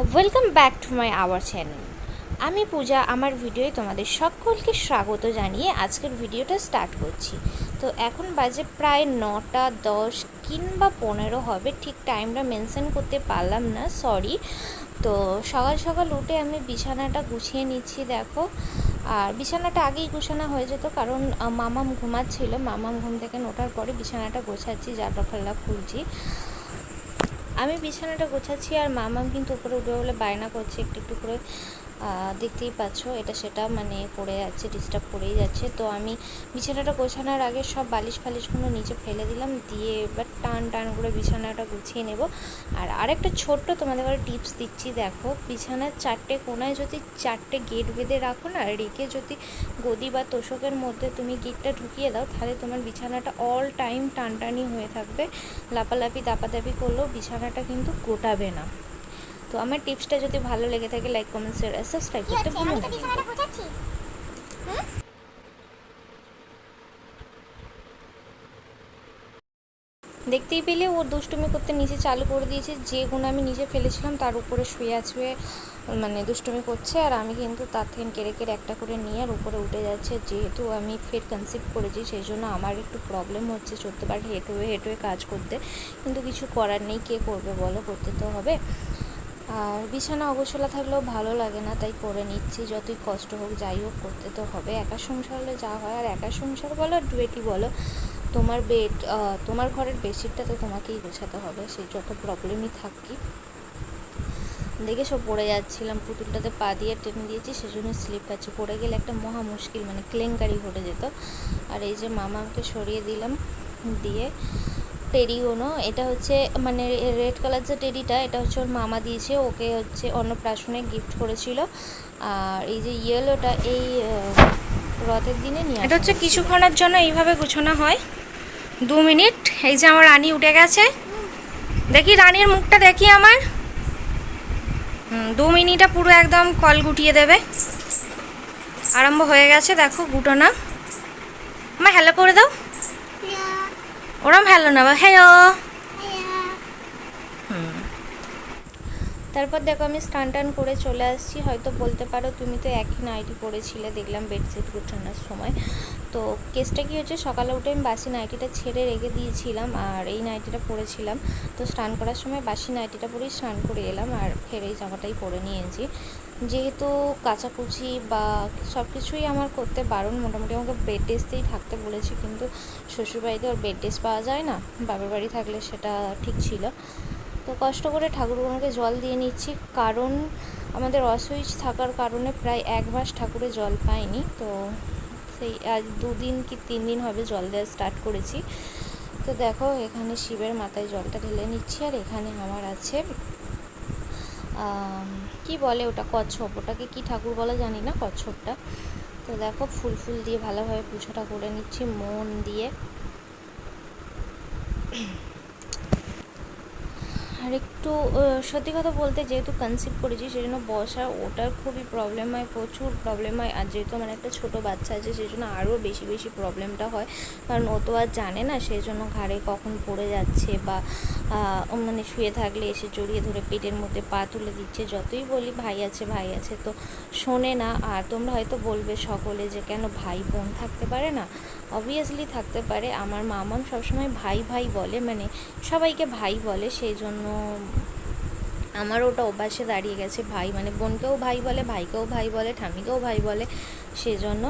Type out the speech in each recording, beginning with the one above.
Welcome back to my our channel. আমি পূজা, আমার ভিডিওয়ে তোমাদের সকলকে স্বাগত জানিয়ে আজকের ভিডিওটা স্টার্ট করছি। তো এখন বাজে প্রায় 9:10 কিংবা 15 হবে, ঠিক টাইমটা মেনশন করতে পারলাম না, সরি। তো সকাল সকাল উঠে আমি বিছানাটা গুছিয়ে নিচ্ছি, দেখো। আর বিছানাটা আগেই গোছানো হয়ে যেত, কারণ মামাম ঘুমাচ্ছিল। মামাম ঘুম থেকে ওঠার পরে বিছানাটা গোছাচ্ছি, জানলা ফাল্লা খুলছি। আমি বিছানাটা গোছাচ্ছি আর মামাম কিন্তু উপরে উঠবে বলে বায়না করছে একটু একটু করে, দেখতেই পাচ্ছ। এটা সেটা মানে পড়ে যাচ্ছে, ডিস্টার্ব করেই যাচ্ছে। তো আমি বিছানাটা গোছানোর আগে সব বালিশ ফালিশগুলো নিচে ফেলে দিলাম, দিয়ে এবার টান টান করে বিছানাটা গুছিয়ে নেব। আর আরেকটা ছোট্ট তোমাদের কাছে টিপস দিচ্ছি, দেখো। বিছানার 4টে কোনায় যদি 4টে গেট বেঁধে রাখো না, রেখে যদি গদি বা তোষকের মধ্যে তুমি গেটটা ঢুকিয়ে দাও, তাহলে তোমার বিছানাটা অল টাইম টানটানি হয়ে থাকবে। লাপালাপি দাপাদাপি করলেও বিছানাটা কিন্তু গোটাবে না। তো আমার টিপসটা যদি ভালো লেগে থাকে, লাইক কমেন্ট শেয়ার আর সাবস্ক্রাইব করতে ভুলো না। দেখতেই পেলে ও দুষ্টুমি করতে নিচে চালু করে দিয়েছে। যে গুণ আমি নিচে ফেলেছিলাম তার উপরে শুয়ে ছুঁয়ে মানে দুষ্টুমি করছে, আর আমি কিন্তু তার থেকে কেড়ে কেড়ে একটা করে নিয়ে আর উপরে উঠে যাচ্ছে। যেহেতু আমি ফের কনসিভ করেছি, সেই জন্য আমার একটু প্রবলেম হচ্ছে 14বার হেঁট হয়ে কাজ করতে, কিন্তু কিছু করার নেই। কে করবে বলো, করতে তো হবে। আর বিছানা অগোছালো থাকলেও ভালো লাগে না, তাই করে নিচ্ছি। যতই কষ্ট হোক যাই হোক করতে তো হবে। একা সংসার হলে যা হয়, আর একা সংসার বলো আর ডুয়েটি বলো, তোমার তোমার ঘরের বেডশিটটা তো তোমাকেই গোছাতে হবে, সেই যত প্রবলেমই থাকি। দেখে সব পড়ে যাচ্ছিলাম, পুতুলটাতে পা দিয়ে টেনে দিয়েছি, সেজন্য স্লিপ পাচ্ছি। পড়ে গেলে একটা মহা মুশকিল, মানে কেলেঙ্কারি ঘটে যেত। আর এই যে মামাকে সরিয়ে দিলাম, দিয়ে টেডিগুলো, এটা হচ্ছে মানে রেড কালার যে টেডিটা, এটা হচ্ছে ওর মামা দিয়েছে ওকে, হচ্ছে অন্নপ্রাশনে গিফট করেছিল। আর এই যে ইয়েলোটা এই রথের দিনে নিয়ে এটা হচ্ছে কিছুক্ষণের জন্য এইভাবে গুছানো হয়, 2 মিনিট। এই যে আমার রানী উঠে গেছে, দেখি রানীর মুখটা দেখি আমার। 2 মিনিটে পুরো একদম কল গুটিয়ে দেবে। আরম্ভ হয়ে গেছে, দেখো গুটোনা। আমার হ্যালো করে দাও। ওরম হ্যালো না, হ্যালো। তারপর দেখো আমি স্নান টান করে চলে আসছি। হয়তো বলতে পারো তুমি তো একই নাইটি পরেছিলে, দেখলাম বেডশিট গুছানোর সময়। তো কেসটা কী হচ্ছে, সকালে উঠে আমি বাসি নাইটিটা ছেড়ে রেখে দিয়েছিলাম, আর এই নাইটিটা পরেছিলাম। তো স্নান করার সময় বাসি নাইটিটা পরেই স্নান করে এলাম, আর ফের এই জামাটাই পরে নিয়েছি। যেহেতু কাচাকুচি বা সব কিছুই আমার করতে বারণ, মোটামুটি আমাকে বেড রেস্টেই থাকতে বলেছে, কিন্তু শ্বশুরবাড়িতে ওর বেড রেস্ট পাওয়া যায় না, বাবার বাড়ি থাকলে সেটা ঠিক ছিল। তো কষ্ট করে ঠাকুরগুলোকে জল দিয়ে নিচ্ছি, কারণ আমাদের অসুইচ থাকার কারণে প্রায় 1 মাস ঠাকুরে জল পাইনি। তো সেই আজ 2 দিন কি 3 দিন হবে জল দেওয়া স্টার্ট করেছি। তো দেখো এখানে শিবের মাথায় জলটা ঢেলে নিচ্ছি, আর এখানে আমার আছে কি বলে ওটা, কচ্ছপ। ওটাকে কি ঠাকুর বলে জানি না, কচ্ছপটা। তো দেখো ফুল ফুল দিয়ে ভালোভাবে পুজোটা করে নিচ্ছি মন দিয়ে। আর একটু সত্যি কথা বলতে, যেহেতু কনসিভ করেছি সেই জন্য বসা ওটার খুবই প্রবলেম হয়, প্রচুর প্রবলেম হয়। আর যেহেতু আমার একটা ছোটো বাচ্চা আছে, সেই জন্য আরও বেশি বেশি প্রবলেমটা হয়, কারণ ও তো আর জানে না, সেই জন্য ঘাড়ে কখন পড়ে যাচ্ছে, বা মানে শুয়ে থাকলে এসে জড়িয়ে ধরে পেটের মধ্যে পা তুলে দিচ্ছে। যতই বলি ভাই আছে ভাই আছে, তো শোনে না। আর তোমরা হয়তো বলবে সকলে যে কেন ভাই বোন থাকতে পারে না, অবভিয়াসলি থাকতে পারে। আমার মামাম সবসময় ভাই ভাই বলে, মানে সবাইকে ভাই বলে, সেই জন্য আমার ওটা অভ্যাসে দাঁড়িয়ে গেছে। ভাই মানে বোনকেও ভাই বলে, ভাইকেও ভাই বলে, ঠামিকেও ভাই বলে, সেজন্য।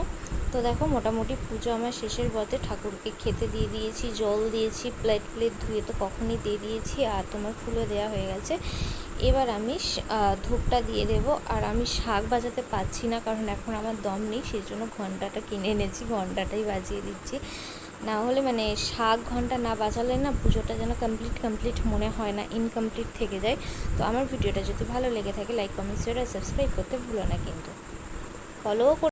তো দেখো মোটামুটি পুজো আমার শেষের পথে, ঠাকুরকে খেতে দিয়ে দিয়েছি, জল দিয়েছি, প্লেট ধুয়ে তো কখনই দিয়ে দিয়েছি, আর তোমার ফুলও দেওয়া হয়ে গেছে। এবার আমি ধূপটা দিয়ে দেব। আর আমি শাঁখ বাজাতে পারছি না, কারণ এখন আমার দম নেই, সেই জন্য ঘন্টাটা কিনে এনেছি, ঘন্টাটাই বাজিয়ে দিচ্ছি। না হলে মানে শাঁখ ঘন্টা না বাজালে না পুজোটা যেন কমপ্লিট মনে হয় না, ইনকমপ্লিট থেকে যায়। তো আমার ভিডিওটা যদি ভালো লেগে থাকে, লাইক কমেন্ট শেয়ার আর সাবস্ক্রাইব করতে ভুলো না, কিন্তু ফলো